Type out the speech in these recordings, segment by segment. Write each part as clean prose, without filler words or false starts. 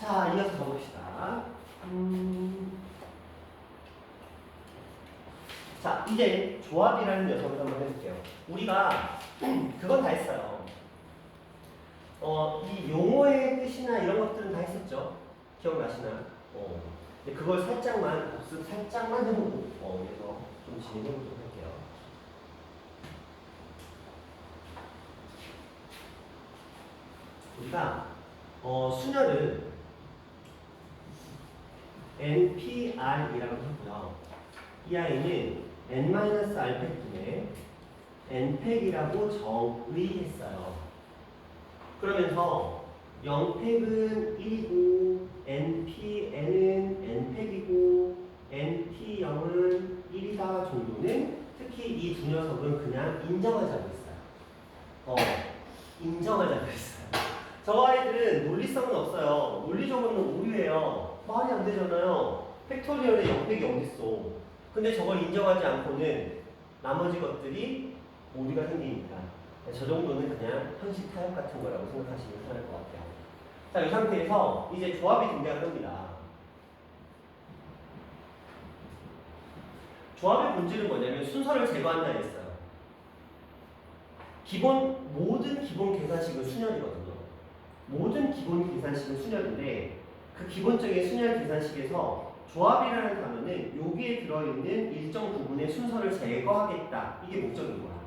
자, 이어서 가봅시다. 자, 이제 조합이라는 녀석을 한번 해볼게요. 우리가 그건 다 했어요. 이 용어의 뜻이나 이런 것들은 다 했었죠. 기억나시나요? 근데 그걸 살짝만, 복습 살짝만 해보고, 그래서 좀 진행해보도록 할게요. 우리가, 순열은 NPR이라고 하고요. 이 아이는 N-R팩분의 N팩이라고 정의했어요. 그러면서 0팩은 1이고 NPN은 N팩이고 NP0은 1이다 정도는 특히 이 두 녀석은 그냥 인정하자고 했어요. 인정하자고 했어요. 저 아이들은 논리성은 없어요. 논리적으로는 오류예요. 말이 안 되잖아요. 팩토리얼에 0팩이 어딨어. 근데 저걸 인정하지 않고는 나머지 것들이 오류가 생기니까 저 정도는 그냥 형식 타협 같은 거라고 생각하시면 편할 것 같아요. 자, 이 상태에서 이제 조합이 등장을 합니다. 조합의 본질은 뭐냐면 순서를 제거한다 했어요. 모든 기본 계산식은 순열이거든요. 모든 기본 계산식은 순열인데 그 기본적인 순열 계산식에서 조합이라는 단어는 여기에 들어있는 일정 부분의 순서를 제거하겠다. 이게 목적인 거야.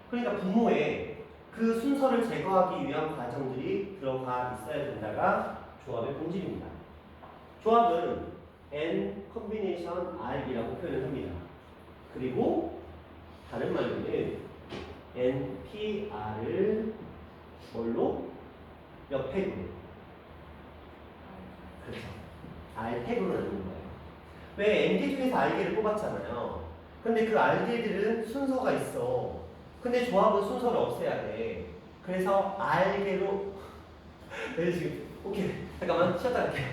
그러니까 분모에 그 순서를 제거하기 위한 과정들이 들어가 있어야 된다가 조합의 본질입니다. 조합은 N 컨비네이션 R이라고 표현을 합니다. 그리고 다른 말로는 NPR을 뭘로? 몇 팩으로? 그렇죠. R팩으로 나누는 거예요. 왜 NP 중에서 R개를 뽑았잖아요. 근데 그 R개들은 순서가 있어. 근데 조합은 순서를 없애야 돼. 그래서 R개로 네, 지금 오케이. 잠깐만 쉬었다 갈게요.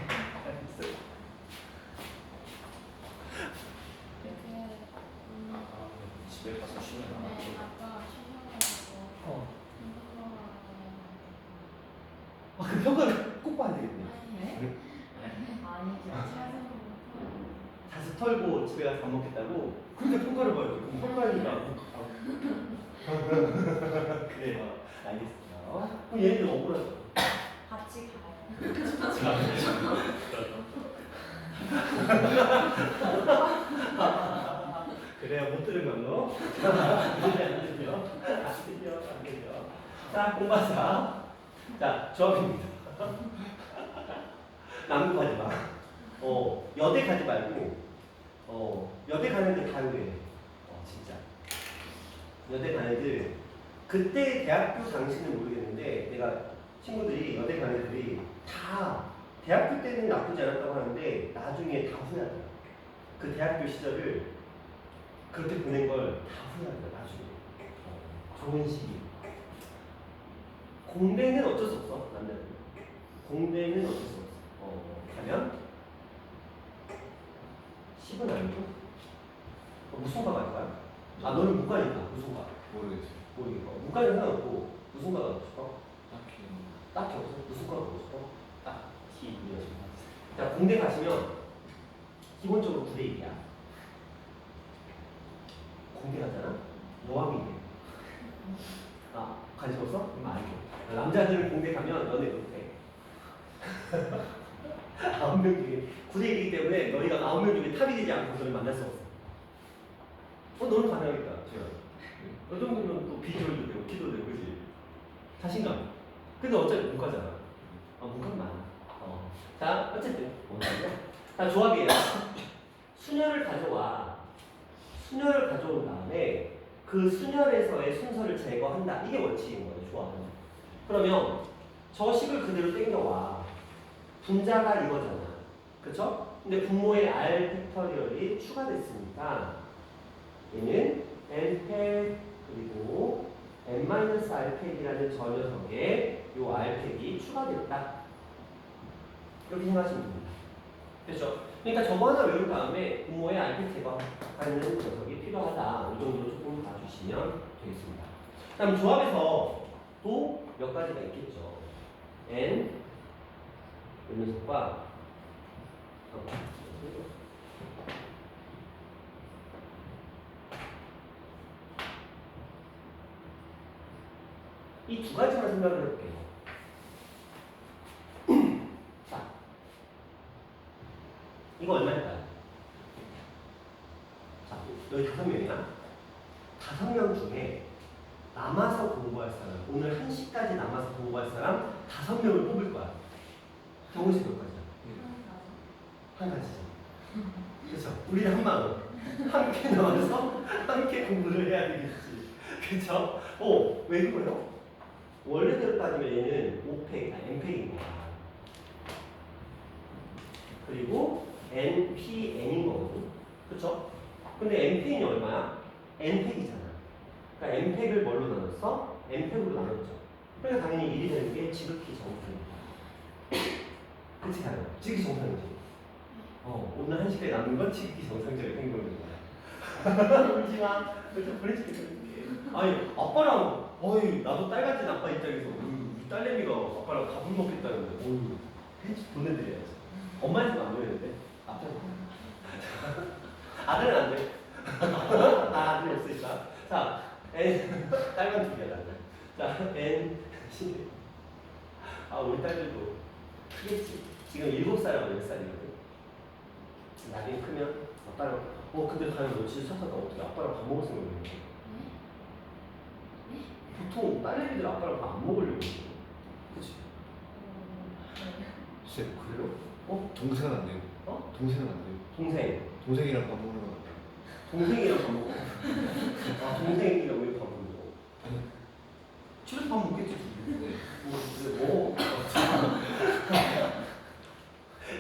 집에 가서 쉬면 안 네, 하고. 아까 쉬셔가지고 그 평가를 꼭 봐야 되겠네. 네? 아니죠. 자수 털고 집에 가서 밥 먹겠다고? 그러니까 평가를 봐야죠. 그럼 평가니까. 그래요. 알겠습니다. 그럼 얘네들 억울하죠? 같이 가요. 그래요. 못 들은 걸로. 안 들려. 자, 공부하자. 자, 조합입니다. 남극하지 마. 여대 가지 말고, 여대 가는 애들 다 그래. 진짜. 여대 가는 애들, 그때 대학교 당시는 모르겠는데, 내가 친구들이, 여대 가는 애들이 다 대학교 때는 나쁘지 않았다고 하는데, 나중에 다 후회하더라고요. 그 대학교 시절을 그렇게 보낸 걸 다 후회하더라고요, 나중에. 좋은 시기. 공대는 어쩔 수 없어, 남자들. 공대는 어쩔 수 없어. 가면 10은 아니고 무슨 과 갈 거야? 너는 문과니까 무슨 과? 모르겠어요. 모르겠고 문과는 상관없고 무슨 과 가고 싶어? 딱히. 딱히 없어? 무슨 과 가고 싶어? 딱히 이어져. 자, 공대 가시면 기본적으로 9대 1이야. 공대 가잖아? 여왕이 돼. 관심 없어? 그럼 아니고. 남자들은 공대 가면 연애 못해. 9명 중에 9대 1이기 때문에 너희가 9명 중에 탑이 되지 않고 너를 만날 수 없어. 너는 가능하겠다. 제가. 너 정도면 또 비주얼도 되고 키도 되고 그지? 자신감. 근데 어차피 문과잖아. 문과는 많아. 자, 어쨌든 뭔가요? 자, 조합이에요. 순열을 가져와. 순열을 가져온 다음에 그 순열에서의 순서를 제거한다. 이게 원칙인 거예요, 조합은. 그러면 저 식을 그대로 땡겨와. 분자가 이거잖아. 그쵸? 근데 분모에 R 팩터리얼이 추가됐으니까 얘는 N팩 그리고 N-R팩이라는 저 녀석에 요 R팩이 추가됐다. 이렇게 생각하시면 됩니다. 됐죠? 그러니까 저거 하나 외운 다음에 분모에 R팩 제거하는 녀석이 필요하다. 이 정도로 조금 봐주시면 되겠습니다. 그다음 조합에서 또 몇 가지가 있겠죠. N 요 녀석과 이 두 가지만 생각을 해볼게요. 자, 이거 얼마일까요? 자, 너희 5명이야? 5명 중에 남아서 공부할 사람, 오늘 1시까지 남아서 공부할 사람 5명을 뽑을 거야. 정우씨 몇 가지야? 한 가지죠. 그렇죠. 우리는 1만 원. 함께 남아서 함께 공부를 해야 되겠지. 그렇죠? 왜 그래요? 원래대로 따지면 얘는 5팩, N팩인 거야. 그리고 NPN인 거거든. 그렇죠? 근데 NPN이 얼마야? N팩이잖아. 그러니까 N팩을 뭘로 나눴어? N팩으로 나눴죠. 그러니까 당연히 일이 되는 게 지극히 정상이야. 그치 가요? 지극히 정상이지. 오늘 1시까지 남는 건 지극히 정상적인 행동인 거야. 울지 마. 좀 보내줄게. 아니, 아빠랑, 나도 딸같은 아빠 입장에서, 우리 딸내미가 아빠랑 밥을 먹겠다는데, 보내드려야지. 엄마한테는 안 보내는데, 아빠는. 아들은 안 돼. 아들 없으니까. 자, 딸만 2개야, 나는. 자, 우리 딸들도 크겠지. 지금 7살하고 10살이거든. 나중에 크면 아빠랑, 근데 다행히 너 진짜 착하다. 어떻게 아빠랑 밥 먹었으면 모르겠네. 보통 딸내미들 아빠랑 밥 안 먹으려고 그러지. 그치? 쌤, 그래요? 동생은 안 돼요. 동생은 안 돼요. 동생. 동생이랑 밥 먹는 거 같아요. 동생이랑 밥 먹어. 동생이랑 왜 밥 먹어? 집에서 밥 먹겠지. 네.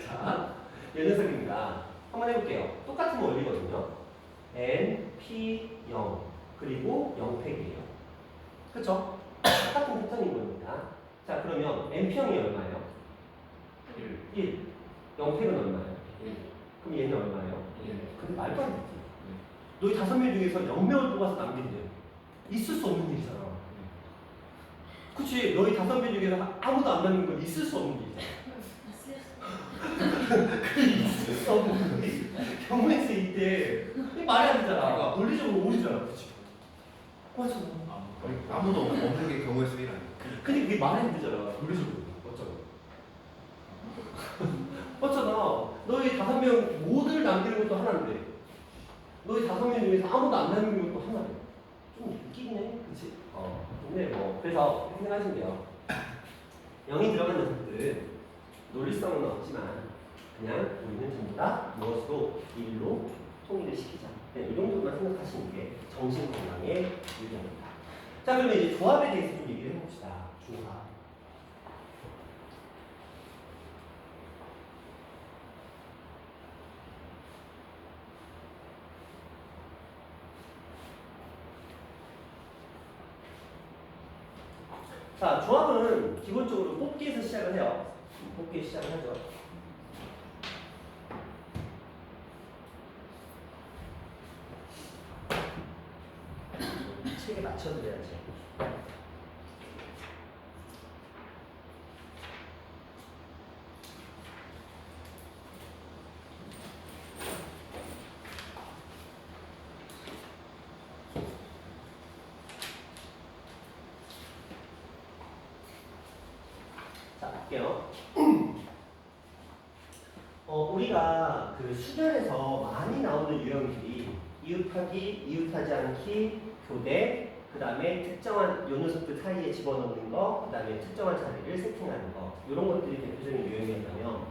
자, 이 녀석입니다. 한번 해볼게요. 똑같은 원리거든요. N, P, 0 그리고 0팩이에요. 그쵸? 똑같은 패턴인 겁니다. 자, 그러면 NP형이 얼마예요? 1. 0팩은 얼마예요? 그럼 얘는 얼마예요? 근데 말도 안 되지. 너희 5명 중에서 0명을 뽑아서 남긴대. 있을 수 없는 일이잖아. 그치? 너희 5명 중에서 아무도 안 남긴 건 있을 수 없는 일이잖아. 있을 수 없는 일. 경우에서 이때 말이 안 되잖아. 논리적으로 오류잖아. 그치? 맞아. 아무도 없는 게 경우의 수일 아니에요. 근데 그게 말이 안 되잖아. 논리적으로. 맞잖아. 너희 5명 모두를 남기는 것도 하나인데 너희 5명 중에서 아무도 안 남기는 것도 하나래. 좀 웃기네. 그치? 근데 그래서 이렇게 생각하시면 돼요. 0이 들어간 녀석들은 논리성은 없지만 그냥 우리는 전부 다 무엇으로? 1로 통일을 시키자. 그냥 이 정도만 생각하시는 게 정신 건강에 유리합니다. 자, 그러면 이제 조합에 대해서 좀 얘기를 해봅시다. 조합. 자, 조합은 기본적으로 뽑기에서 시작을 해요. 뽑기 시작을 하죠. 책에 맞춰드려야지. 자, 볼게요. 우리가 그 수련에서 많이 나오는 유형들이 이웃하기, 이웃하지 않기, 교대, 그 다음에 특정한 요 녀석들 사이에 집어넣는 거, 그 다음에 특정한 자리를 세팅하는 거, 이런 것들이 대표적인 유형이었다면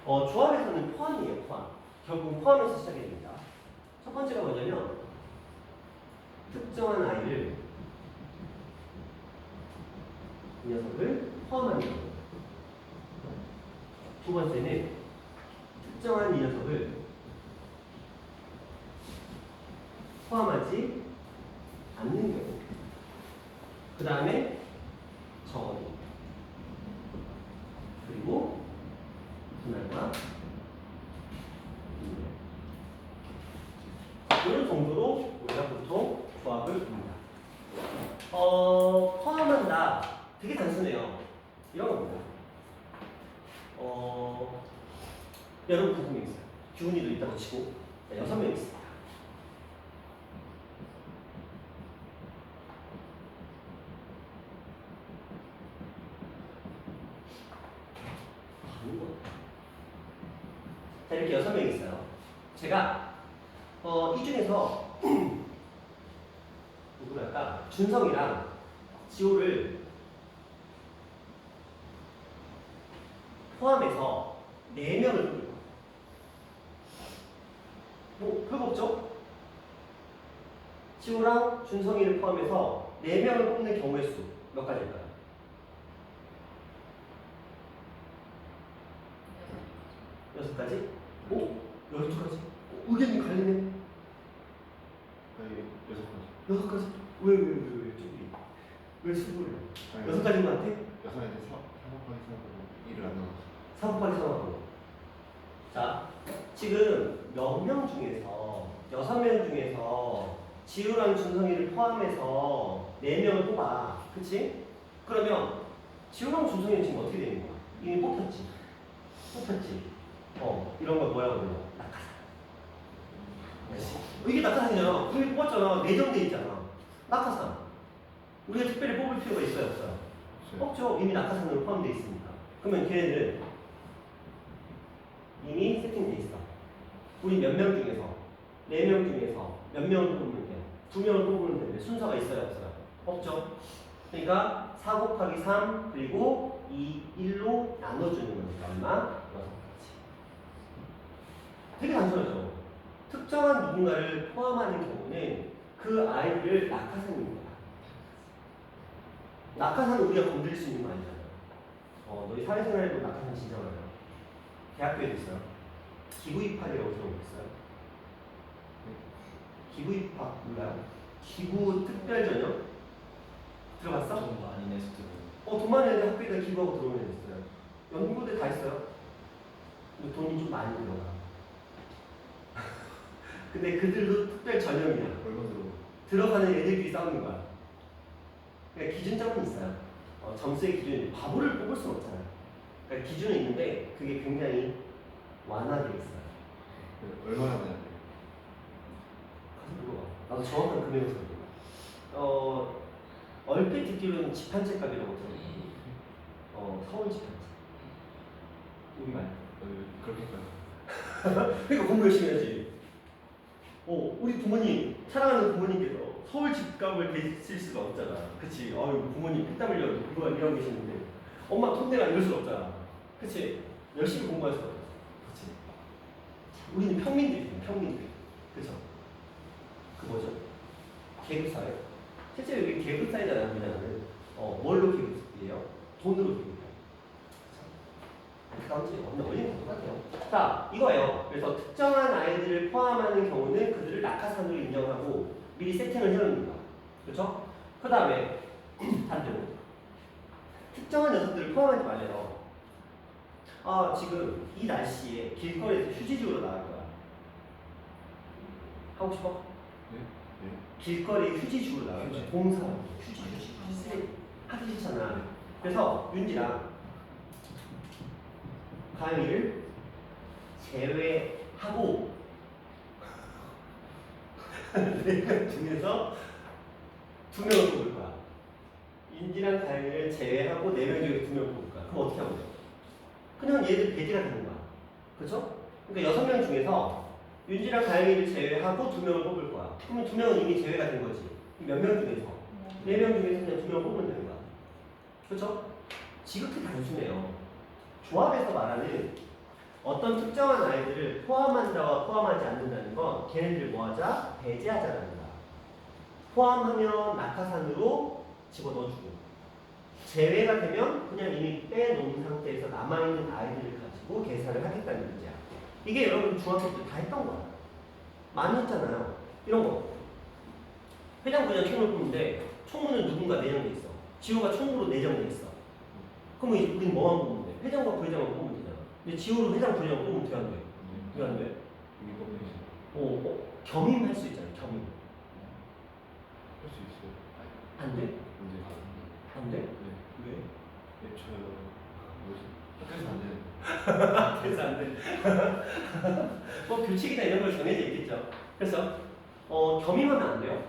조합에서는 포함이에요. 포함. 결국 포함에서 시작이 됩니다. 첫 번째가 뭐냐면 특정한 아이를, 이 녀석을 포함하는 거예요. 두 번째는 특정한 이 녀석을 포함하지 않는 경우. 그 다음에 정의. 그리고 분할과 이런 정도로 우리가 보통 조합을 봅니다. 포함한다. 되게 단순해요. 이런 겁니다. 여러분 9명 있어요. 규훈이도 있다고 치고 자, 6명 있습니다. 자, 이렇게 6명 있어요. 제가 이 중에서 누구랄까 준성이랑 지호를 포함해서 4명을 뽑을 거예요. 별거 없죠? 지호랑 준성이를 포함해서 4명을 뽑는 경우의 수 몇 가지일까요? 6가지? 오? 12가지? 의견이 갈리네? 아니 6가지. 6가지? 왜 저기 왜 수고를 해? 6가지만 한테? 6가지 4곱하기 4고 1을 안 넣어. 4 곱하기 3하고 자 지금 몇 명 중에서 6명 중에서 지우랑 준성이를 포함해서 4명을 뽑아 그치? 그러면 지우랑 준성이는 지금 어떻게 되는 거야? 이미 뽑혔지 이런 걸 뭐라고 불러? 낙하산 이게 낙하산이잖아 이미 뽑았잖아 내정돼 있잖아 낙하산 우리가 특별히 뽑을 필요가 있어요 없어요? 없죠 이미 낙하산으로 포함되어 있습니다 그러면 걔네들은 이미 세팅돼 있어. 우리 몇 명 중에서 4명 중에서 몇 명을 뽑으면 돼요? 2명을 뽑으면 되는데 순서가 있어요 없어요? 없죠. 그러니까 4 곱하기 3 그리고 1로 나눠주는 거니까 얼마? 6가지. 되게 단순하죠. 특정한 누군가를 포함하는 경우는 그 아이를 낙하산입니다. 낙하산은 우리가 건드릴 수 있는 거 아니잖아요. 너희 사회생활에도 낙하산 진짜 많아요. 대학교에도 있어요. 기부 입학이라고 들어보셨어요? 기부 입학 몰라요? 기부 특별 전형? 들어봤어? 좀 많이 내서 들어요. 돈 많은 애들 학교에다 기부하고 들어오는 애들 있어요. 연구대 다 있어요. 근데 돈이 좀 많이 들어가. 근데 그들도 특별 전형이야. 얼마 들어? 들어가는 애들끼리 싸우는 거야. 그러니까 기준점은 있어요. 점수의 기준이 바보를 뽑을 수는 없잖아요. 그러니까 기준은 있는데 그게 굉장히 완화되어 있어요. 얼마나 되냐? 가서 물어봐. 나도 정확한 금액을 잘 몰라. 얼핏 듣기로는 집 한 채 값이라고 들었어요. 서울 집 한 채. 우리 말. 그렇게까지. 그러니까 공부 열심히 해야지. 우리 부모님, 사랑하는 부모님께서 서울 집값을 계실 수가 없잖아. 그치? 부모님 피땀 흘려 그거 일하고 계시는데 엄마 톤내가 이럴 수가 없잖아. 그치? 열심히 공부할 수가 없어. 그치? 우리는 평민들이에요, 평민들. 그쵸? 그 뭐죠? 계급사회? 실제로 여기 계급사회잖아요, 우리나라는. 뭘로 계급이에요? 돈으로 계급이에요. 그 다음 주에 어린이도 똑같아요. 자, 이거예요. 그래서 특정한 아이들을 포함하는 경우는 그들을 낙하산으로 인정하고 미리 세팅을 해놓는 거야. 그렇죠? 그 다음에 반대로 특정한 녀석들을 포함하지 말래요. 지금 이 날씨에 길거리에서 휴지주로 나갈 거야. 하고 싶어? 네. 길거리 휴지주로 나갈 거야. 봉사로 휴지. 하기 싫잖아. 그래서 윤지랑 가영이를 제외하고 4명 중에서 2명을 뽑을 거야. 윤지랑 가영이를 제외하고 4명 중에 2명을 뽑을 거야. 그럼 어떻게 하면 돼? 그냥 얘들 배제가 되는 거야. 그렇죠? 그러니까 6명 중에서 윤지랑 가영이를 제외하고 2명을 뽑을 거야. 그러면 2명은 이미 제외가 된 거지. 몇 명 중에서? 4명 중에서 그냥 2명을 뽑으면 되는 거야. 그렇죠? 지극히 단순해요. 조합에서 말하는 어떤 특정한 아이들을 포함한다와 포함하지 않는다는 건 걔네들을 뭐하자? 배제하자라는 거야. 포함하면 낙하산으로 집어넣어주고 제외가 되면 그냥 이미 빼놓은 상태에서 남아있는 아이들을 가지고 계산을 하겠다는 문제야. 이게 여러분 중학교 때 다 했던 거야. 많이 했잖아요. 이런 거. 회장부장 총을 뽑는데 총무는 누군가 내정돼 있어. 지호가 총무로 내정돼 있어. 그럼 우리는 뭐만 뽑으면 돼? 회장과 부회장을 뽑으면 되잖아. 근데 지호로 회장, 부회장 뽑으면 어떻게 안 돼? 왜 안 돼? 이미 뽑으시. 겸임할 수 있잖아, 겸임. 할수 있어요. 안 돼? 근데 안 돼? 네. 왜? 네, 저 뭐지? 학교에서 안 되는. 그래서 안 돼. 뭐 규칙이나 이런 걸 정해져 있겠죠. 그래서 겸임하면 안 돼요.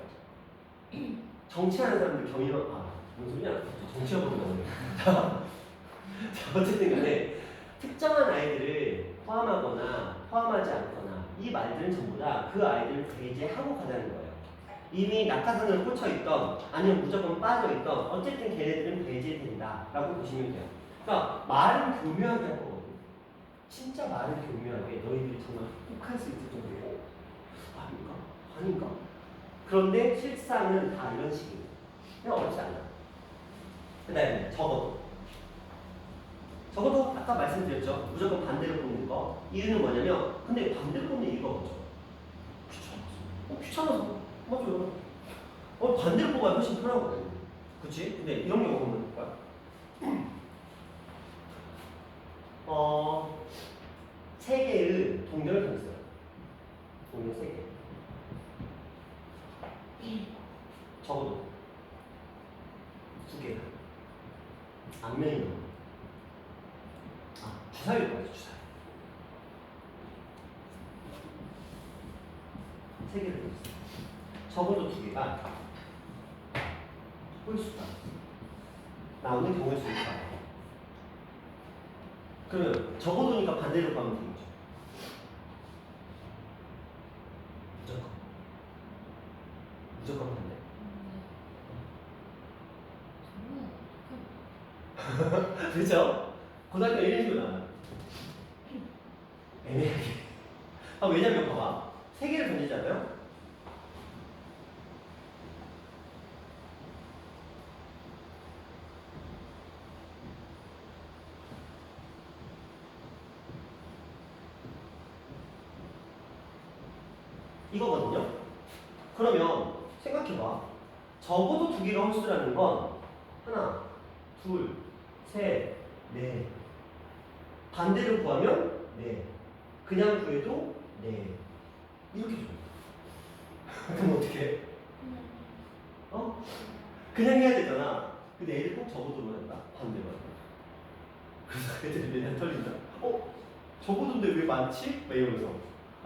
정치하는 사람들 겸임하면 뭔 소리냐? 정치하고도 나오네. 자, 어쨌든 간에 특정한 아이들을 포함하거나 포함하지 않거나 이 말들은 전부 다 그 아이들을 배제하고 가자는 거예요. 이미 낙하산을 꽂혀 있던 아니면 무조건 빠져 있던 어쨌든 걔네들은 배제된다 라고 보시면 돼요. 그러니까 말은 교묘하게 할 거거든요. 진짜 말은 교묘하게 너희들이 정말 혹할 수 있을 정도로 아닌가? 아닌가? 그런데 실상은 다 이런 식이에요. 그냥 어렵지 않아. 그 다음에 적어도 아까 말씀드렸죠. 무조건 반대로 뽑는 거. 이유는 뭐냐면 근데 반대로 뽑는 이유가 뭐죠? 귀찮아서. 맞아요. 반대로 뽑아야 훨씬 편하거든. 그치? 근데 이런 경우 보면 볼까요? 세 개의 동전을 던졌어요. 동전 3개. 적어도 2개가 앞면이 너무 주사위일 거예요. 주사위. 3개를 던졌어요. 적어도 2개가 홀수가 나오는 경우의 수를 봐요. 그러면 적어도니까 반대로 가면 되겠죠. 무조건 반대. 그렇죠? 고등학교 이런 식으로 나와요. 애매하게. 왜냐면 봐봐. 3개를 던지잖아요. 이거거든요. 그러면 생각해봐. 적어도 2개가 홀수라는 건 하나, 둘, 셋, 넷. 반대로 구하면 넷. 그냥 구해도 넷. 이렇게 줘요. 그럼 어떻게 해? 그냥 해야 되잖아. 근데 애들 꼭 적어도만 한다. 반대로 한다. 그래서 애들이 맨날 털린다. 적어도인데 왜 많지? 막 이러면서.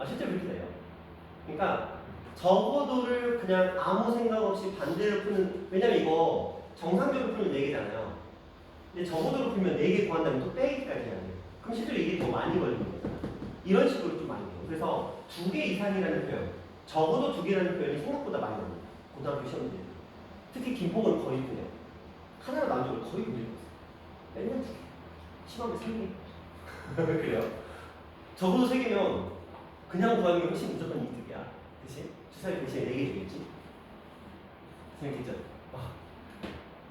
실제 그렇게 돼요. 그러니까 적어도를 그냥 아무 생각 없이 반대로 푸는, 왜냐면 이거 정상적으로 풀면 4개잖아요. 근데 적어도로 풀면 4개 구한다면 또 빼기까지 해야 돼요. 그럼 실제로 이게 더 많이 걸리는 거잖아요. 이런 식으로 좀 많이 해요. 그래서 2개 이상이라는 표현, 적어도 2개라는 표현이 생각보다 많이 나옵니다. 고등학교 시험들. 특히 김포는 거의 그냥 하나로 나온 적을 거의 본 적이 없어요. 맨날 2개. 심하면 3개. 그래요. 적어도 3개면 그냥 구하는 게 훨씬 무조건 이득이야. 그치? 주사위 대신에 4개 주겠지? 재밌겠죠?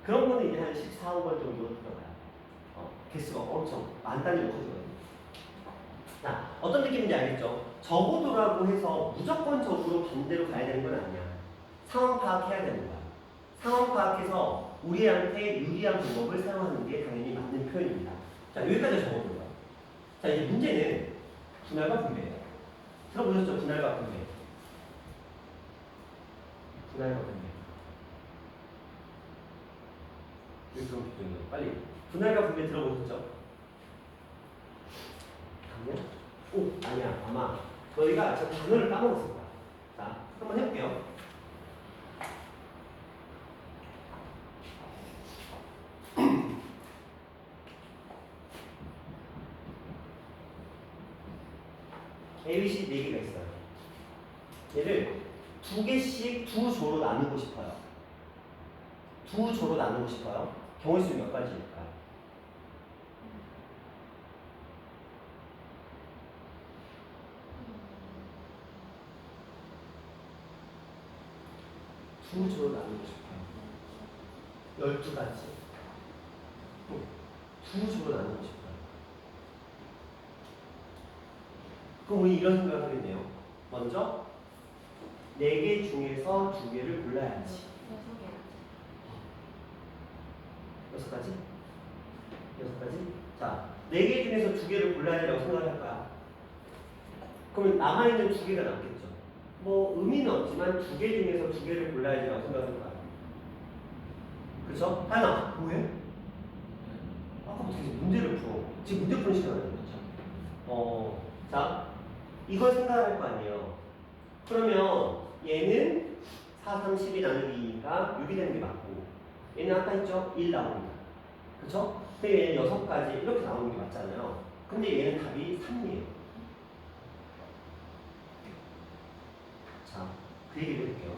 그런 거는 이제 한 14, 5번 정도 들어가요. 개수가 엄청 만 단위로 커지거든요. 자, 어떤 느낌인지 알겠죠? 적어도라고 해서 무조건적으로 반대로 가야 되는 건 아니야. 상황 파악해야 되는 거야. 상황 파악해서 우리한테 유리한 방법을 사용하는 게 당연히 맞는 표현입니다. 자, 여기까지 적어도요. 자, 이제 문제는 분할과 분배예요. 들어보셨죠? 분할과 분배. 분할과 분배. 여기 그럼 기준으로 빨리. 분할과 분배 들어보셨죠? 아니야? 아니야. 아마 너희가 저 단어를 까먹었을 거야. 자, 한번 해볼게요. ABC 4개가 있어요. 얘를 2개씩 2조로 나누고 싶어요. 2조로 나누고 싶어요. 경우의 수 몇 가지일까요? 두 조로 나누고 싶어요. 12가지. 두 조로 나누고 싶어요. 그럼 우리 이런 생각을 하겠네요. 먼저 4개 중에서 2개를 골라야지. 6가지? 6가지? 자, 4개 중에서 2개를 골라야 되라고 생각을 할까요? 그러면 남아있는 2개가 남겠죠. 뭐 의미는 없지만 2개 중에서 2개를 골라야 되라고 생각을 할까요? 그렇죠? 하나, 뭐해? 아까부터 계속 문제를 풀어. 지금 문제 푸는 시간 아니에요. 자, 자, 이걸 생각할 거 아니에요. 그러면 얘는 4, 3, 12 나누기 2니까 6이 되는 게 맞고, 얘는 아까 했죠? 1 나옵니다. 그쵸? 근데 얘는 6가지 이렇게 나오는 게 맞잖아요. 근데 얘는 답이 3이에요. 자, 그 얘기를 해볼게요.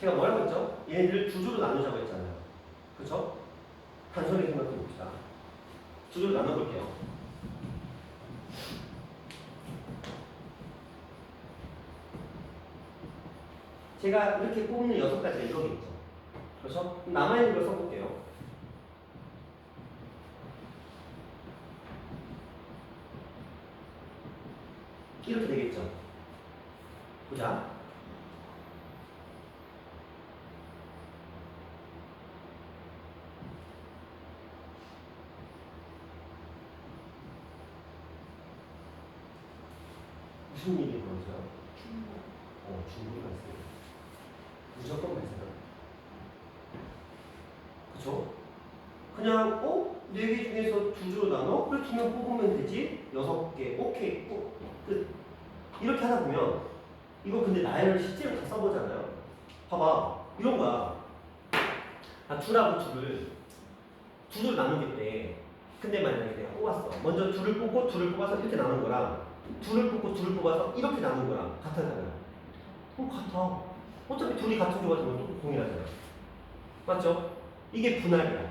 제가 뭐라고 했죠? 얘네들을 두 조로 나누자고 했잖아요. 그쵸? 단순하게 생각해 봅시다. 두 조로 나눠볼게요. 제가 이렇게 뽑는 6가지가 이거겠죠. 그렇죠? 그럼 남아있는 걸 써볼게요. 이렇게 되겠죠. 보자. 무슨 일이 벌어져요? 중국이 발생. 무조건 발생합니다. 그쵸? 그냥, 4개 중에서 두 조로 나눠? 그래, 2명 뽑으면 되지? 6개, 오케이, 끝. 이렇게 하다 보면, 이거 근데 나열을 실제로 다 써보잖아요. 봐봐, 이런 거야. 둘하고 둘을 두 조로 나누겠대. 근데 만약에 내가 뽑았어. 먼저 둘을 뽑고 둘을 뽑아서 이렇게 나눈 거랑 둘을 뽑고 둘을 뽑아서 이렇게 나눈 거랑 같아잖아요. 같아. 어차피 둘이 같은 조가 되면 또 동일하잖아요. 맞죠? 이게 분할이야.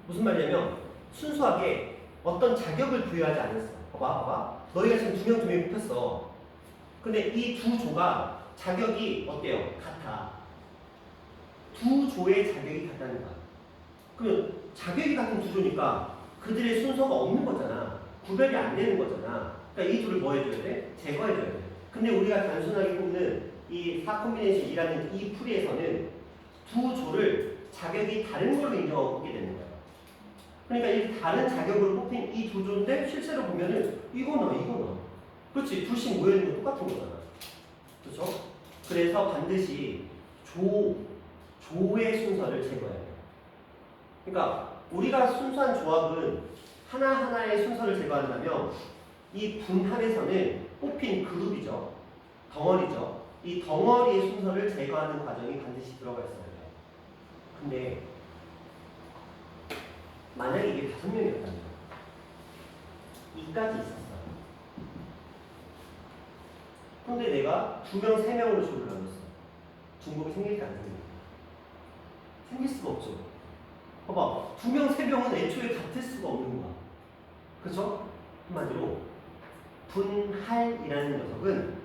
무슨 말이냐면 순수하게 어떤 자격을 부여하지 않았어. 봐봐. 너희가 지금 2명 뽑혔어. 근데 이 두 조가 자격이 어때요? 같아. 두 조의 자격이 같다는 거야. 그러면 자격이 같은 두 조니까 그들의 순서가 없는 거잖아. 구별이 안 되는 거잖아. 그러니까 이 둘을 뭐 해줘야 돼? 제거해줘야 돼. 근데 우리가 단순하게 뽑는 이 4콤비네이션이라는 이 풀이에서는 두 조를 자격이 다른 걸로 인정하고 뽑게 되는 거야. 그러니까 이 다른 자격으로 뽑힌 이 두 조인데 실제로 보면은 이거나. 그렇지. 둘씩 모여있는 거 똑같은 거잖아. 그렇죠? 그래서 반드시 조의 순서를 제거해야 돼요. 그러니까 우리가 순수한 조합은 하나하나의 순서를 제거한다면 이 분할에서는 뽑힌 그룹이죠. 덩어리죠. 이 덩어리의 순서를 제거하는 과정이 반드시 들어가 있어야 돼요. 근데 만약에 이게 5명이었다면 이까지 있었어요. 근데 내가 2명, 3명으로 조를 나눴어. 중복이 생길까 안 생길까? 생길 수가 없죠. 봐봐, 2명, 3명은 애초에 같을 수가 없는 거야. 그렇죠? 한마디로 분할이라는 녀석은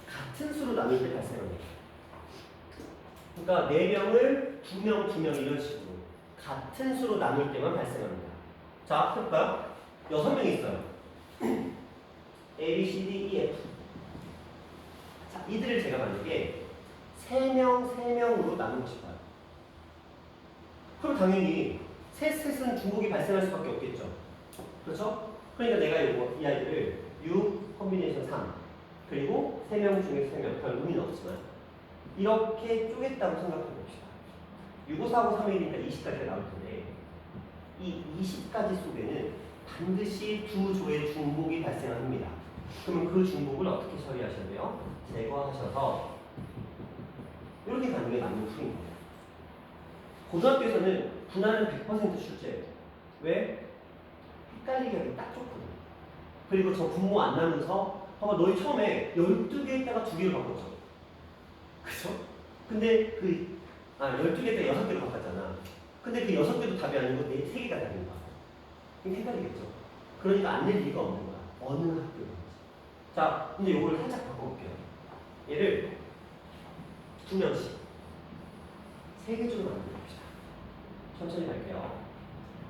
같은 수로 나눌 때 발생합니다. 그러니까 4명을 2명, 2명 이런 식으로 같은 수로 나눌 때만 발생합니다. 자, 해볼까요? 6명이 있어요. A, B, C, D, E, F. 자, 이들을 제가 만약에 3명, 3명으로 나누고 싶어요. 그럼 당연히 셋은 중복이 발생할 수밖에 없겠죠. 그렇죠? 그러니까 내가 이 아이들을 6 콤비네이션 3 그리고 3명 중에서 3명, 별 의미는 없지만 이렇게 쪼갰다고 생각해 봅시다. 6, 5, 4, 5, 3이니까 20까지가 나올 텐데 이 20가지 속에는 반드시 두 조의 중복이 발생합니다. 그러면 그 중복을 어떻게 처리하셔야 돼요? 제거하셔서 이렇게 가는 게 맞는 풀인 거예요. 고등학교에서는 분할은 100% 출제예요. 왜? 헷갈리게 하기 딱 좋거든. 그리고 저 분모 안 나누면서 봐봐, 너희 처음에 12개 있다가 2개로 바꿨죠. 그죠? 근데 12개 있다가 6개로 바꿨잖아. 근데 그 6개도 답이 아니고 3개가 답인 거야. 이게 헷갈리겠죠? 그러니까 안 낼 리가 없는 거야. 어느 학교든지. 자, 근데 이걸 살짝 바꿔볼게요. 얘를 2명씩 3개 중으로 만들어봅시다. 천천히 갈게요.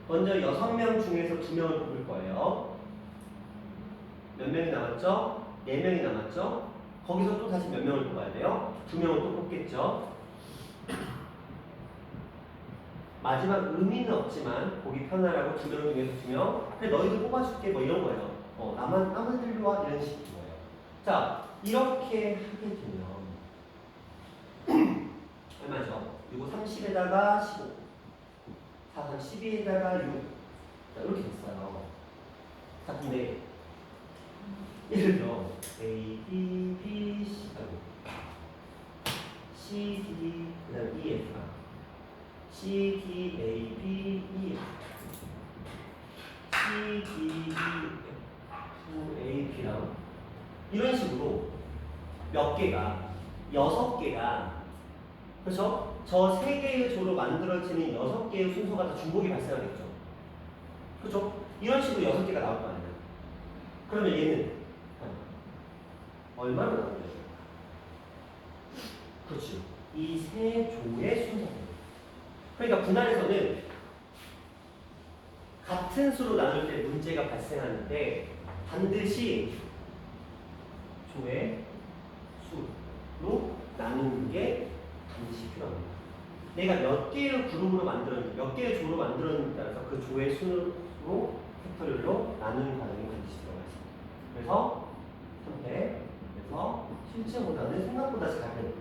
먼저 6명 중에서 2명을 뽑을 거예요. 몇 명이 남았죠? 4명이 남았죠? 거기서 또 다시 몇 명을 뽑아야 돼요? 2명을 또 뽑겠죠? 마지막 의미는 없지만 보기 편하라고 2명 중에서 2명. 그래 너희도 뽑아줄게 뭐 이런 거예요. 나만 일로 와 이런 식인 거예요. 자, 이렇게 하게 되면 얼마죠? 이거 30에다가 15, 4, 12에다가 6. 자, 이렇게 됐어요. 자, 근데 예를 들어 A, B, B, C, C, D, 그 다음 E, F가 C, D, A, B, E, F C, D, E, F, A, B랑 이런 식으로 몇 개가 6개가 그렇죠? 저 3개의 조로 만들어지는 6개의 순서가 다 중복이 발생하겠죠. 그렇죠? 이런 식으로 6개가 나올 거 아니야. 그러면 얘는 얼마나 나오냐? 그렇지. 이 세 조의 순서입니다. 그러니까 분할에서는 같은 수로 나눌 때 문제가 발생하는데 반드시 조의 수로 나누는 게 반드시 필요합니다. 내가 몇 개의 그룹으로 만들었는지, 몇 개의 조로 만들었는지 따라서 그 조의 수로 팩토리얼로 나누는 과정이 반드시 들어가 있습니다. 그래서 선택에서 실제보다는 생각보다 작은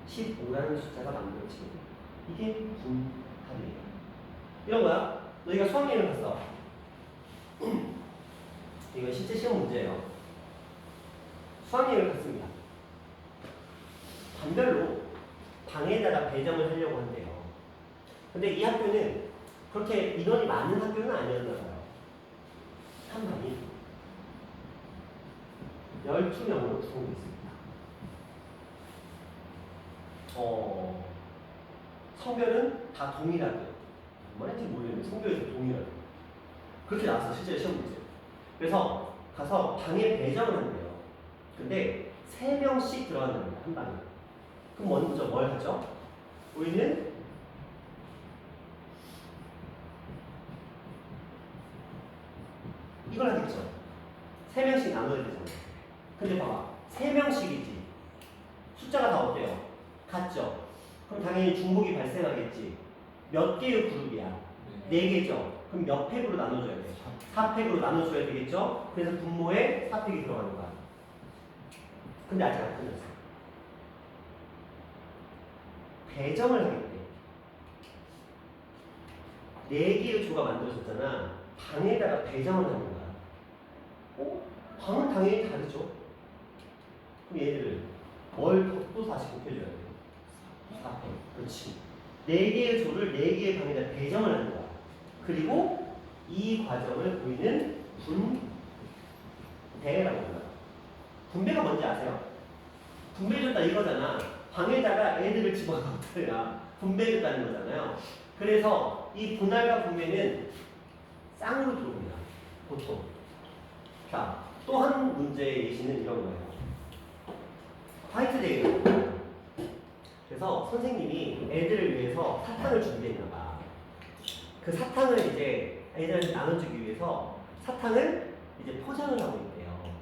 15라는 숫자가 만들어집니다. 이게 분할이에요. 이런 거야. 너희가 수학여행을 갔어. 이건 실제 시험 문제예요. 수학여행을 갔습니다. 반별로 방에다가 배정을 하려고 한대요. 근데 이 학교는 그렇게 인원이 많은 학교는 아니었나 봐요. 한 반이 12명으로 구성되어 있습니다. 성별은 다 동일하고요. 뭐인지 모르겠는데 성별에서 동일하고 그렇게 나왔어 실제 시험 문제. 그래서 가서 방에 배정을 한대요. 근데 3명씩 들어간답니다. 한 방에. 그럼 먼저 뭘 하죠? 우리는 이걸 하겠죠. 3명씩 나눠야 되잖아요. 근데 봐봐. 3명씩이지. 숫자가 다 어때요? 같죠? 그럼 당연히 중복이 발생하겠지. 몇 개의 그룹이야? 4개죠? 그럼 몇 팩으로 나눠줘야 돼? 4팩으로 나눠줘야 되겠죠? 그래서 분모에 4팩이 들어가는 거야. 근데 아직 안 끝났어. 배정을 하겠대. 4개의 조가 만들어졌잖아. 방에다가 배정을 하는 거야. 방은 당연히 다르죠? 그럼 얘들을 뭘 또 다시 곱해줘야 돼? 4팩. 그렇지. 4개의 조를 4개의 방에다 배정을 하는 거야. 그리고 이 과정을 우리는 분배라고 합니다. 분배가 뭔지 아세요? 분배해준다 이거잖아. 방에다가 애들을 집어넣어야 분배해준다는 거잖아요. 그래서 이 분할과 분배는 쌍으로 들어옵니다. 보통. 자, 또 한 문제의 예시는 이런 거예요. 화이트데이를 그래서 선생님이 애들을 위해서 사탕을 준비했나 봐. 그 사탕을 이제 애들한테 나눠주기 위해서 사탕을 이제 포장을 하고 있대요.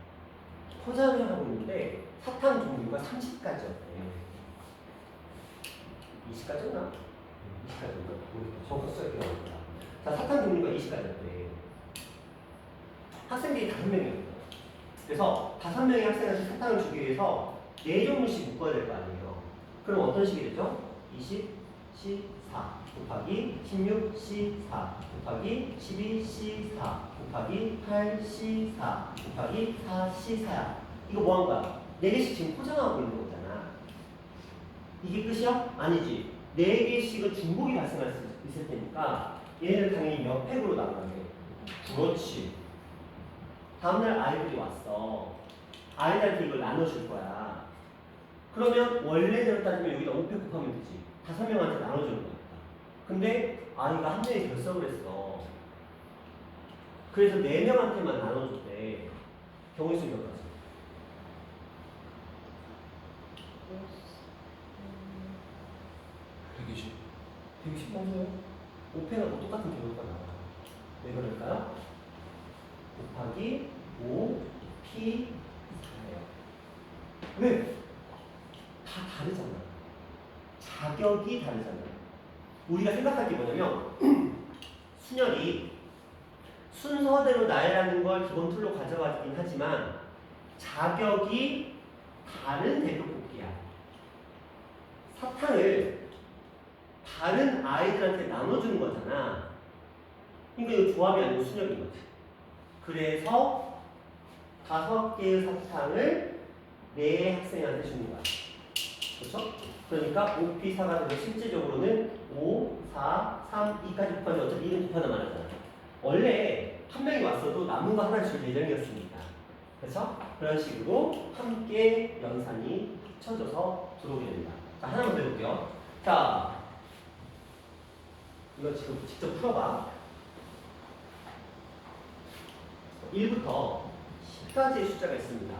포장을 하고 있는데 사탕 종류가 30가지였대. 20가지였나? 20가지였나? 정확히 숫자가 기억이 안 나. 자, 사탕 종류가 20가지였대. 학생들이 5명이었어요. 그래서 5명의 학생한테 사탕을 주기 위해서 4종류씩 묶어야 될 거 아니에요. 그럼 어떤 식이 되죠? 20, C4 곱하기 16, C4 곱하기 12, C4 곱하기 8, C4 곱하기 4, C4야. 이거 뭐 한 거야? 4개씩 지금 포장하고 있는 거잖아. 이게 끝이야? 아니지. 4개씩은 중복이 발생할 수 있을 테니까 얘는 당연히 몇 팩으로 나가야 돼. 그렇지. 다음날 아이들이 왔어. 아이들한테 이걸 나눠줄 거야. 그러면 원래대로 따지면 여기다 5팩 곱하면 되지. 5명한테 나눠주는 거니까. 근데 아이가 한 명이 결석을 했어. 그래서 4명한테만 나눠줬대. 경우의 수 몇 가지? 120. 120 맞아요. 5팩하고 똑같은 결과가 나와요. 왜 그럴까요? 곱하기 5, P, 4예요. 왜? 다 다르잖아. 자격이 다르잖아. 우리가 생각할 게 뭐냐면 순열이 순서대로 나열하는 걸 기본 툴로 가져가긴 하지만 자격이 다른 대표 뽑기야. 사탕을 다른 아이들한테 나눠주는 거잖아. 그러니까 이거 조합이 아니고 순역인 거지. 그래서 5개의 사탕을 4 학생한테 주는 거야. 그렇죠? 그러니까 5P4가 되면 실질적으로는 5, 4, 3, 2까지 곱하면 어차피 1은 곱하나 말하잖아. 원래 한 명이 왔어도 남은 거 하나 줄 예정이었습니다. 그렇죠? 그런 식으로 함께 연산이 합쳐져서 들어오게 됩니다. 자, 하나만 더 해볼게요. 자, 이거 지금 직접 풀어봐. 1부터 10까지의 숫자가 있습니다.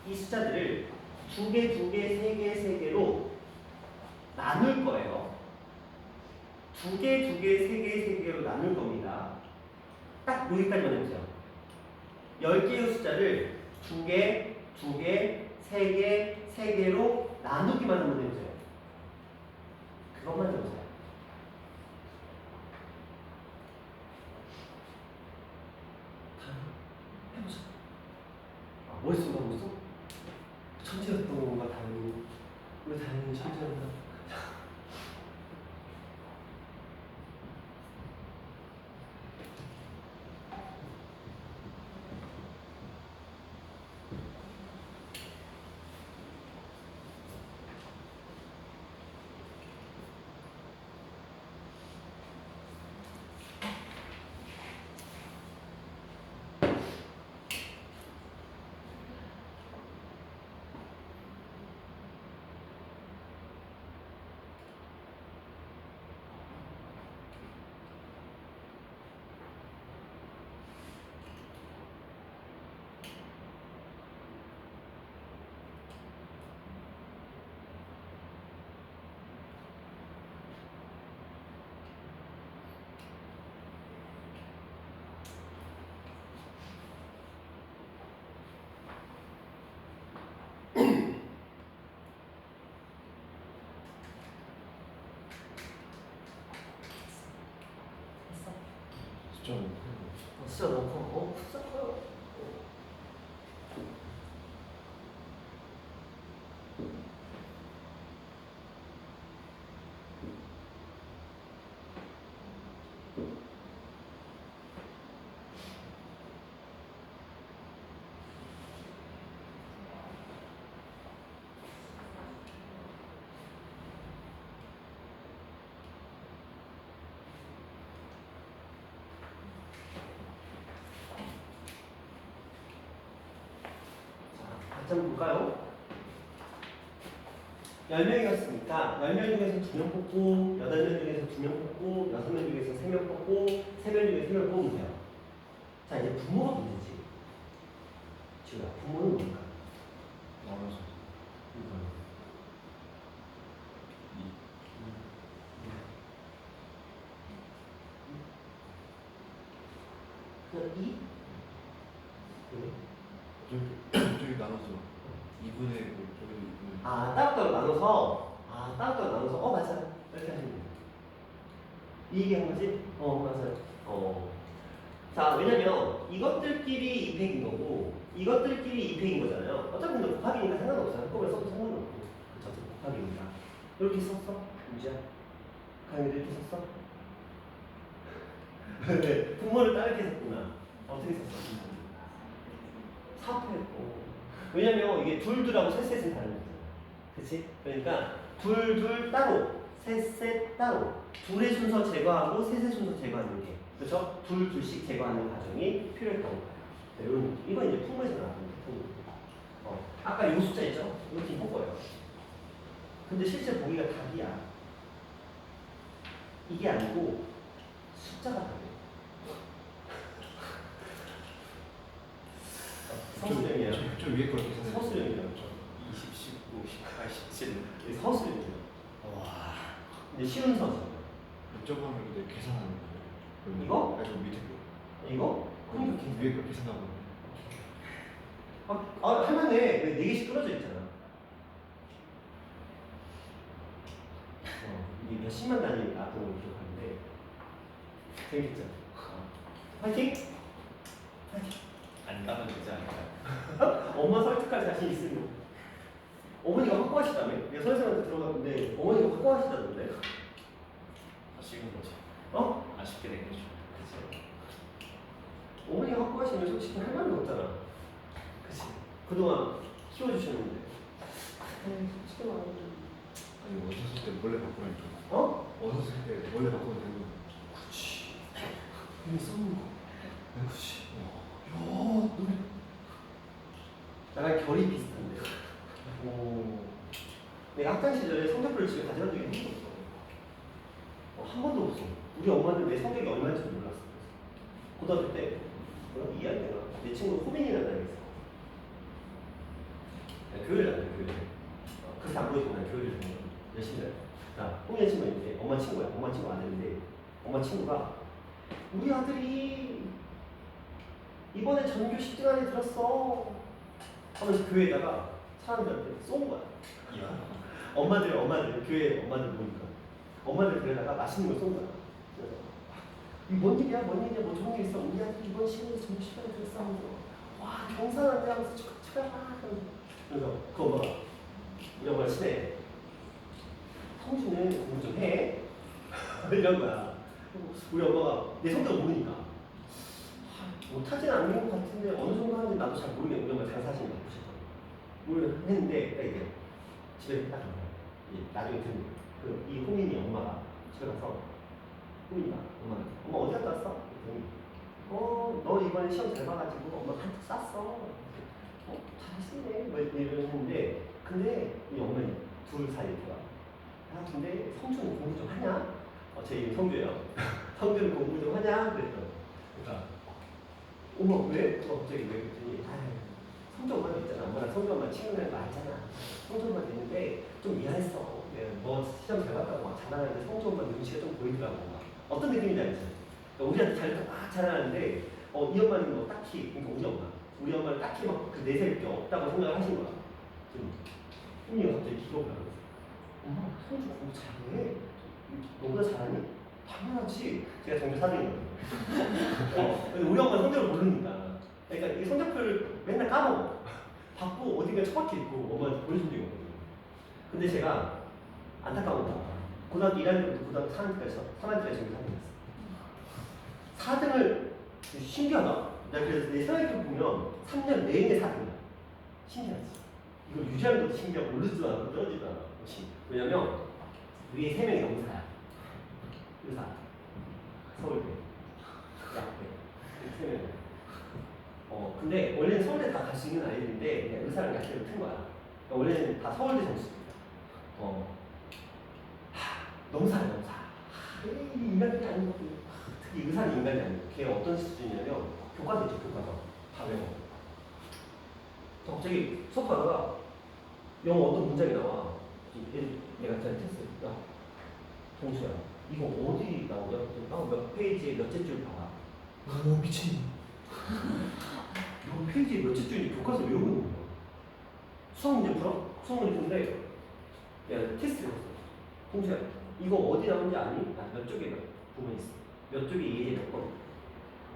이 숫자들을 2개, 2개, 3개, 3개로 나눌 거예요. 2개, 2개, 3개, 3개로 나눌 겁니다. 딱 여기까지만 해보세요. 10개의 숫자를 2개, 2개, 3개, 3개로 나누기만 한번 해보세요. 그것만 해보세요. 해보자. 아, 머릿속에 하고 있어? 천재였던 건가 다행히. 왜 다행히 천재였나? 숫자 뭐 진짜 너무 커. 진짜 커요. 한번 볼까요? 10명이었으니까 10명 중에서 2명 뽑고 8명 중에서 2명 뽑고 6명 중에서 3명 뽑고 3명 중에서 3명 뽑으면 돼요. 자, 이제 부모가 문제지. 지우야, 부모는 뭘까? 나눠서 그냥 2? 저기 나눠서 2분의 뭐 저기 2분의 아, 따로따로 나눠서 따로따로 나눠서 맞아. 이렇게 하시면 돼요. 이 얘기한 거지? 맞아요. 자, 왜냐면 이것들끼리 2팩인 거고 이것들끼리 2팩인 거잖아요. 어차피 근데 곱하기니까 상관없어요. 한꺼번에 써도 상관없고. 그쵸? 곱하기니까. 이렇게 썼어? 유지야? 강의도 이렇게 썼어? 네, 분모를 따르게 썼구나. 어떻게 썼어? 4팩. 왜냐면 이게 둘둘하고 셋셋은 다른 거잖아. 그치? 그러니까 둘둘 따로, 셋셋 따로. 둘의 순서 제거하고 셋의 순서 제거하는 게. 그렇죠? 둘씩 제거하는 과정이 필요했던 거예요. 네, 이런 느낌. 이건 이제 풍부에서 나왔던 느낌. 아까 이 숫자 있죠? 이거 기본 거예요. 근데 실제 보기가 답이야. 이게 아니고 숫자가 답이에요. 서술형이에요. 저 위에 걸 계산해 서술형이에요. 20, 19, 18, 17 이게 서술형이에요. 와 근데 쉬운 서술. 저거 하면 근데 계산하는 거예요? 이거? 아니 저 밑에 거 이거? 그러니까 위에 거 계산하고 할만해. 왜 4개씩 끊어져 있잖아. 이게 몇십만 단위 나쁜 걸 기억하는데 재밌죠? 화이팅! 화이팅! 안 가면 되지 않을까요? 엄마 설득할 자신 있으면. 어머니가 확고하시다며? 내가 선생님한테 들어갔는데 어머니가 확고하시다던데? 아쉬운 거죠. 어? 아쉽게 된 거죠. 그치. 어머니가 확고하시면 솔직히 할 말은 없잖아. 그치. 그동안 키워주셨는데. 솔직히 말하면. 아니 어렸을 때 몰래 바꾸라니까. 어? 어렸을 때 몰래 바꾸면 되는 거. 그치. 이미 써놓은 거. 그치. 야, 너. 나랑 결이 비슷한데. 오. 내가 학창 시절에 성적표를 집에 가져간 적이 한 번도 없어. 한 번도 없어. 우리 엄마는 내 성적이 얼마인지 몰랐어. 고등학교 때, 뭐야? 2학년 때가 내 친구 호빈이라는 애가 있어. 교회를 다녀, 교회. 그래서 안 보여주고 난 교회를 다녀. 열심히 다녀. 자, 호빈이 친구가 있는데, 엄마 친구야. 엄마 친구 아들인데, 엄마 친구가 우리 아들이 이번에 전교 10등 안에 들었어. 하면서 교회에다가 사람들한테 쏜 거야. 엄마들 교회 엄마들 보니까 엄마들 교회에다가 맛있는 걸 쏜 거야. 그래서 이뭔 일이야 뭐 좋은 게 있어. 우리 아들 이번 시간에 전교 10등에 들었어. 하면서 와 경사한데 하면서 축하해라. 그래서 그 엄마가 우리 엄마가 친해. 성준은 공부 좀 해. 이런 거야. 우리 엄마가 내 성격을 모르니까 못하진 않는 것 같은데 어느 정도 하는지 나도 잘 모르겠네. 우리 엄마 장사하시는 거 보셨거든. 했는데 딱 이제 집에 딱 가서 나중에 듣는 그이 호민이 엄마가 집에 가서 호민이가 엄마한테 엄마 어디 갔다 왔어? 그랬더니 너 이번에 시험 잘 봐가지고 엄마가 한턱 쐈어. 잘하시네 뭐 이러는데 근데 이 어머니 둘 사이에 들어가 근데 성준은 공부 좀 하냐? 제 이름 성주예요. 성준은 공부 좀 하냐? 그랬더니 엄마 왜? 갑자기 왜? 그랬더니 성적만 있잖아. 엄마랑 성적만 친구들 많잖아. 성적만 있는데 좀 미안했어. 너 시험 잘 봤다고 막 자랑하는데 성적만 눈치가 좀 보이더라고. 어떤 느낌인지 알지? 그러니까 우리한테 막 자랑하는데 이 엄마는 뭐 딱히 그러니까 우리 엄마는 딱히 막 그 내세울 게 없다고 생각을 하신 거야. 형님이 갑자기 기겁을 하고 엄마 성주 공부 잘해. 너보다 잘하니? 당연하지. 제가 정규 4등이거든요. 우리 엄마는 성적을 모르니까. 그러니까 이 성적표를 맨날 까먹어. 받고 어딘가 처박혀 있고 엄마한테 보여준 적이 없거든요. 근데 제가 안타까운 건 고등학교 1학년부터 고등학교 4학년까지 정규 4등이었어. 4등을 신기하다. 내가 그래서 내 생각해보면 3년 내내 4등이야. 신기하지. 이걸 유지하는 것도 신기하고 오르지도 않고 떨어지지도 않아. 왜냐면 위에 3명이 영사야. 의사, 서울대, 약대, 3명. 근데 원래는 서울대 다 갈 수 있는 아이들인데 그냥 의사랑 약대를 튼 거야. 그러니까 원래는 다 서울대 점수입니다. 너무 잘해, 너무 잘해. 인간이 아닌 것도 특히 의사는 인간이 아니고 걔 어떤 수준이냐면 교과서 있죠, 교과서. 다 외워. 갑자기 수업하다가 영어 어떤 문장이 나와. 내가 잘 테스트. 야, 동수야, 이거 어디 나오냐? 몇 페이지에 몇째 줄 봐봐. 오, 미친. 몇 페이지에 몇째 줄인지 교과서 외우는 거야. 수학 문제 풀어? 수학 문제 푸는데 야, 테스트 해봤어. 동수야, 이거 어디 나오는지 아니? 몇 쪽에 몇 부분 있어. 몇 쪽에 예제 몇 번.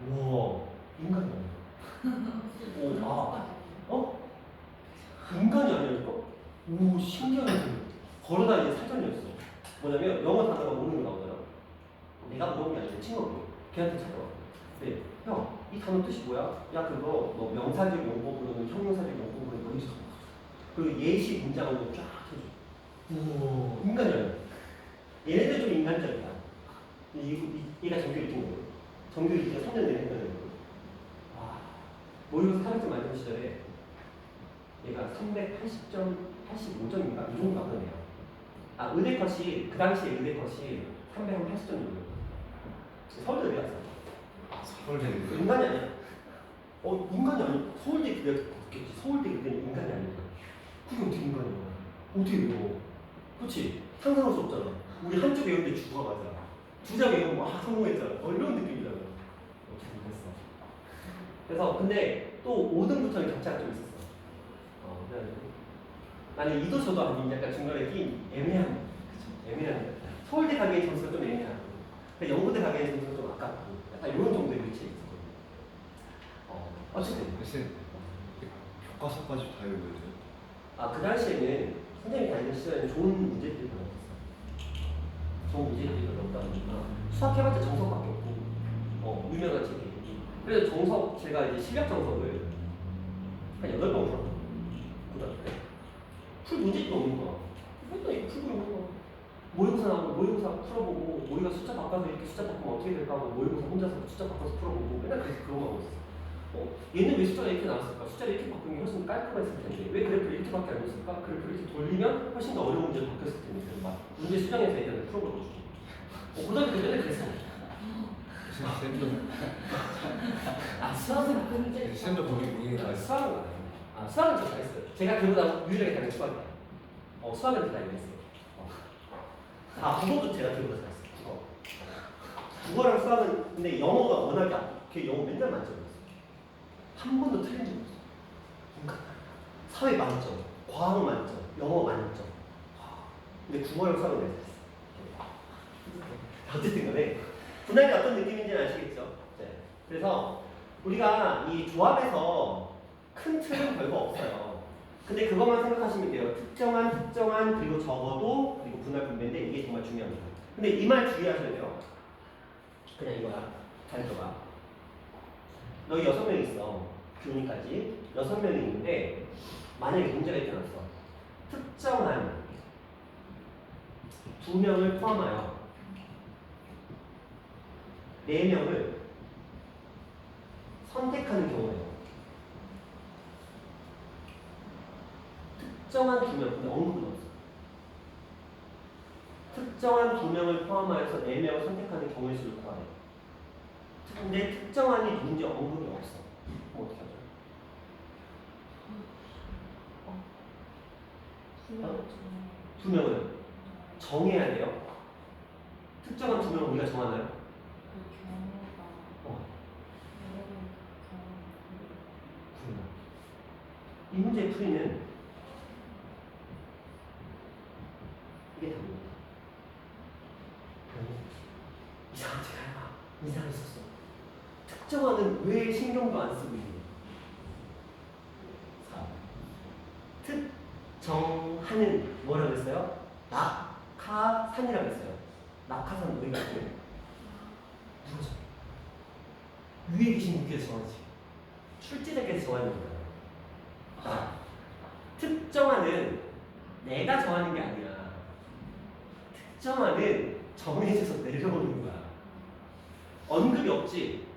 우와, 인간이 아니야. 인간이 아니라니까? 오, 신기하네. 걸어다니는 사전이었어. 뭐냐면 영어 단어가 모르는 거 나오잖아. 내가 물어본 게 아니라 친구가 물어. 걔한테 찾아와. 근데 형, 이 단어 뜻이 뭐야? 야, 그거 너 명사적 용법으로는 형용사적 용법으로는 뭔지 적어. 그리고 예시 문장으로 쫙 해줘. 오, 인간이 아니야. 얘네들 좀 인간적이야. 얘가 정규 1등이거든. 정규 1등이 3년 내내 했던 애거든. 와, 모의고사 400점 만점 시절에 얘가 380점, 85점인가? 이 정도 나오던 애야. 의대 컷이, 그 당시에 의대 컷이 380점 정도였거든. 서울대 왜 왔어? 서울대. 인간이 아니야. 인간이 아니야. 서울대 내가 듣겠지. 서울대 그때는 인간이 아니야. 그게 어떻게 인간이야? 어떻게 외워? 그렇지? 상상할 수 없잖아. 우리 한쪽 외우는데 주가 맞아. 두 장 외우면 성공했잖아. 이런 느낌이잖아. 어떻게 됐어? 그래서 근데 또 5등부터는 격차가 좀 있었어. 나는 이도 저도 아닌 약간 중간에 낀 애매한 거. 그쵸? 애매한 거. 서울대 가기엔 점수가 좀 애매하고, 연고대 가기엔 점수가 좀 아깝고, 약간 이런 정도의 위치에 있었거든요. 어쨌든. 사실 교과서까지 다 읽어야 돼요? 그 당시에는 선생님이 다니는 시절에는 좋은 문제들이 별로 없었어요. 좋은 문제들이 별로 없다 보니까 수학해봤자 정석밖에 없고 유명한 책이. 그래서 정석 제가 이제 실력 정석을 한 8번 풀었거든요. 고등학교 때. 풀 문제도 없는 거야. 맨날 이거 풀고 있는 거야. 모의고사 나오고 모의고사 풀어보고 모의가 숫자 바꿔서 이렇게 숫자 바꾸면 어떻게 될까 하고 모의고사 혼자서 숫자 바꿔서 풀어보고 맨날 그런 거 하고 있어. 얘는 왜 숫자가 이렇게 나왔을까? 숫자를 이렇게 바꾸는 게 훨씬 깔끔했을 텐데 왜 그래프를 이렇게밖에 안 줬을까? 그래프를 이렇게 돌리면 훨씬 더 어려운 문제로 바뀌었을 텐데 그래서 막 문제 수정해서 애들한테 풀어보고 고등학교 때 맨날 그랬어. 쌤도 수학은 근데 쌤도 거기 위에 수학은 수학은 저 잘했어요. 제가 그보다 유일하게 다른 수학이야. 수학은 다 이랬어요. 국어도 제가 들어가 잘했어요. 국어랑 수학은 근데 영어가 워낙에 걔 영어 맨날 만점이었어. 한 번도 틀린 적이 없어. 그러니까 사회 만점, 과학 만점, 영어 만점. 근데 국어랑 수학은 내가 잘했어. 어쨌든 간에 분할이 어떤 느낌인지는 아시겠죠? 네. 그래서 우리가 이 조합에서 큰 틀은 별거 없어요. 근데 그것만 생각하시면 돼요. 특정한 그리고 적어도 그리고 분할 분배인데 이게 정말 중요합니다. 근데 이 말 주의하셔야 돼요. 그냥 이거야. 잘 들어봐. 너희 6명 있어. 교훈이까지 6명이 있는데 만약에 문제가 이렇게 났어. 특정한 2명을 포함하여 4명을 선택하는 경우예요. 특정한 2명, 근데 언급은 없어. 특정한 2명을 포함하여서 4명을 선택하는 경우의 수를 구하래. 근데 특정한이 누군지 언급이 없어. 그럼 어떻게 하죠? 두 명을 정해야 돼요. 특정한 2명을 우리가 정하나요? 이 문제의 풀이는 이게 답입니다. 이상한 짓 해봐. 이상한 짓 썼어. 특정하는 왜 신경도 안 쓰고 있니? 4. 특정하는 뭐라고 했어요? 낙하산이라고 했어요. 낙하산 우리가 누가 정해? 위에 계신 분께서 정하지. 출제자께서 정하는 거예요. 특정하는 내가 정하는 게 아니야. 특정하는 정해져서 내려오는 거야. 언급이 없지.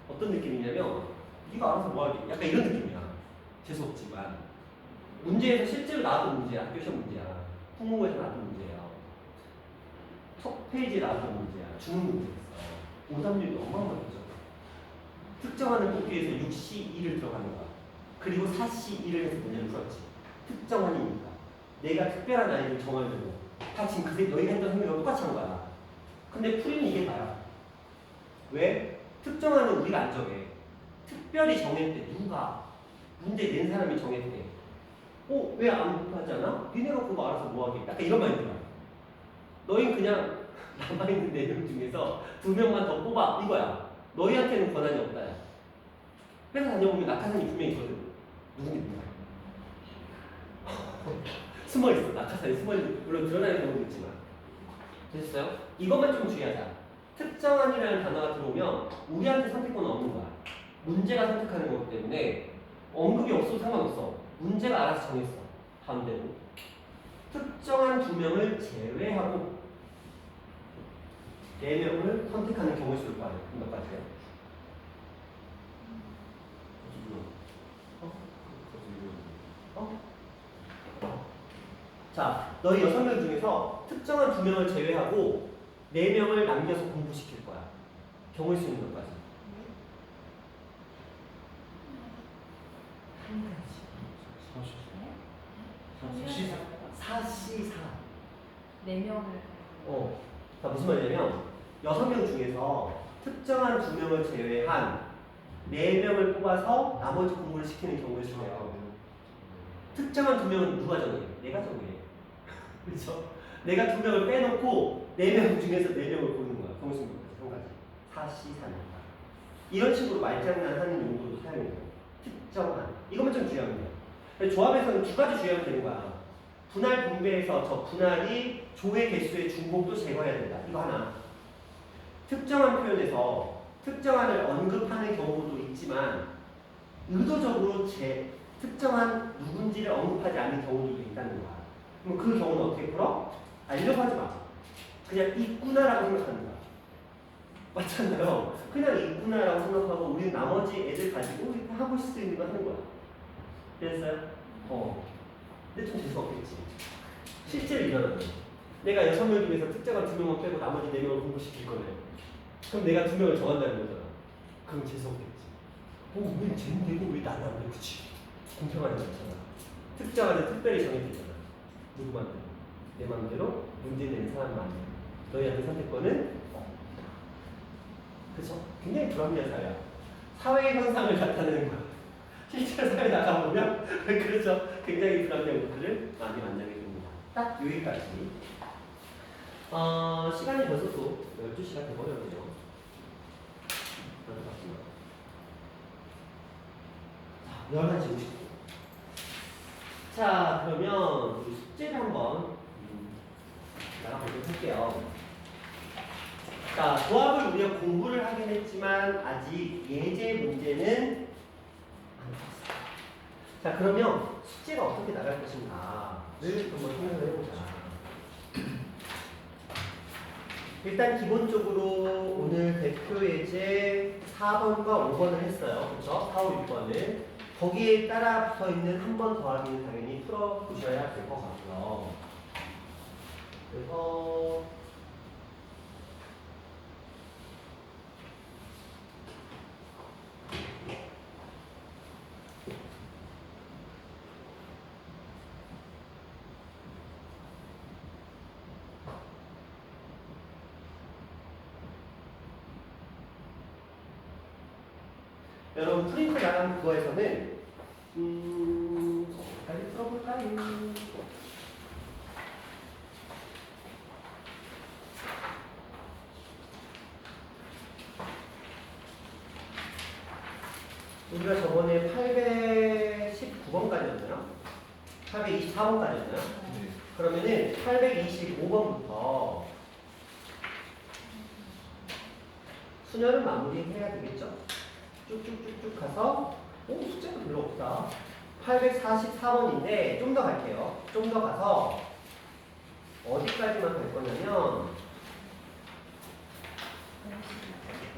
어떤 느낌이냐면 네가 알아서 뭐 하게. 약간 이런 느낌이야. 재수없지만 문제에서 실제로 나왔던 문제야. 학교 시험 문제야. 국문고에서 나왔던 문제야. 첫 페이지에 나왔던 문제야. 주는 문제였어. 오답률이 어마어마하죠. 특정하는 뽑기에서 6C2를 들어가는 거야. 그리고 4C2를 해서 문제를 풀었지. 특정한이니까. 내가 특별한 아이를 정하려고. 다 지금 너희가 했던 행위가 똑같이 한 거야. 근데 풀이는 이게 다야. 왜? 특정한은 우리가 안 정해. 특별히 정했대. 누가? 문제 낸 사람이 정했대. 왜 안 하지 않아? 니네가 그거 알아서 뭐 하게. 약간 이런 마인드야. 너희는 그냥 남아있는 4명 중에서 2명만 더 뽑아. 이거야. 너희한테는 권한이 없다. 회사 다녀보면 낙하산이 분명히 있거든. 누군지 몰라. 숨어있어. 낙하산이 숨어있는, 물론 드러나는 경우도 있지만. 됐어요? 이것만 좀 주의하자. 특정한이라는 단어가 들어오면 우리한테 선택권은 없는 거야. 문제가 선택하는 거기 때문에 언급이 없어도 상관없어. 문제가 알아서 정했어. 반대로. 특정한 2명을 제외하고 4명을 선택하는 경우의 수를 구하래. 몇 가지예요? 자, 너희 6명 중에서 특정한 2명을 제외하고 4명을 남겨서 공부시킬 거야. 경우의 수는 몇 가지? 한 가지. 4C4. 4명을. 자, 무슨 말이냐면 6명 중에서 특정한 2명을 제외한 4명을 뽑아서 나머지 공부를 시키는 경우의 수예요. 특정한 2명은 누가 정해? 내가 정해. 그렇죠? 내가 2명을 빼놓고 4명 중에서 4명을 고르는 거야. 경우의 수는 한 가지. 4C4. 이런 식으로 말장난하는 용도로 사용해요. 특정한. 이것만 좀 주의하면 돼요. 조합에서는 두 가지 주의하면 되는 거야. 분할 분배에서 저 분할이 조의 개수의 중복도 제거해야 된다. 이거 하나. 특정한 표현에서 특정한을 언급하는 경우도 있지만 의도적으로 특정한 누군지를 언급하지 않는 경우도 있다는 거야. 그럼 그 경우는 어떻게 풀어? 알려고 하지 마. 그냥 있구나라고 생각하는 거야. 맞잖아요. 그냥 있구나라고 생각하고 우리는 나머지 애들 가지고 이렇게 하고 있을 수 있는 거 하는 거야. 됐어요? 근데 좀 재수없겠지. 실제로 일어나는 거야. 내가 6명 중에서 특정한 2명만 빼고 나머지 4명을 공부시킬 거네. 그럼 내가 2명을 정한다는 거잖아. 그럼 재수없겠지. 왜 쟤는 되고 왜 나는 안 돼? 그치? 공평하지 않잖아. 특정한은 특별히 정해지잖아. 누구만테? 내 맘대로 문제 내는 사람만. 너희한테 선택권은 없다. 그쵸? 굉장히 불합리한 사회야. 사회의 현상을 나타내는 거야. 실제로 사회에 나가보면 그렇죠. 굉장히 불합리한 것들을 많이 만나게 됩니다. 딱 여기까지. 시간이 벌써 또 12시가 돼버렸네요. 자, 11시 50분. 자, 그러면 우리 숙제를 한번 나가보도록 할게요. 자, 조합을 우리가 공부를 하긴 했지만 아직 예제 문제는 안 나왔어요. 자, 그러면 숙제가 어떻게 나갈 것인가를 한번 생각을 해보자. 일단 기본적으로 오늘 대표 예제 4번과 5번을 했어요. 그렇죠? 4, 5, 6번을. 거기에 따라 붙어 있는 한 번 더하기는 당연히 풀어보셔야 될 것 같고요. 그래서 여러분 프린트 나간 그거에서는 어디까지 풀어볼까요? 우리가 저번에 819번까지였나요? 824번까지였나요? 네. 그러면은 825번부터 수녀를 마무리해야 되겠죠? 쭉쭉쭉쭉 가서 숫자가 별로 없다. 844번인데 좀 더 갈게요. 좀 더 가서 어디까지만 갈 거냐면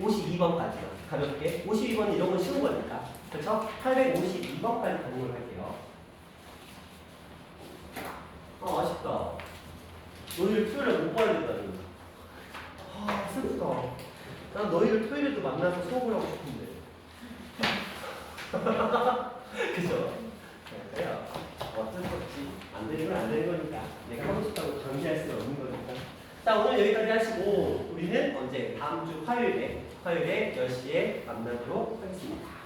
52번까지요. 가볍게. 52번은 이런 건 쉬운 거니까. 그렇죠? 852번까지 가는 걸 할게요. 아쉽다. 너희를 토요일에 못 봐야 된다니. 슬프다. 난 너희를 토요일에도 만나서 수업을 하고 싶은데. 그죠? 그래요. 어쩔 수 없지. 안 되는 건 안 되는 거니까. 내가 하고 싶다고 강제할 수는 없는 거니까. 자, 오늘 여기까지 하시고, 우리는 언제? 다음 주 화요일에 10시에 만나도록 하겠습니다.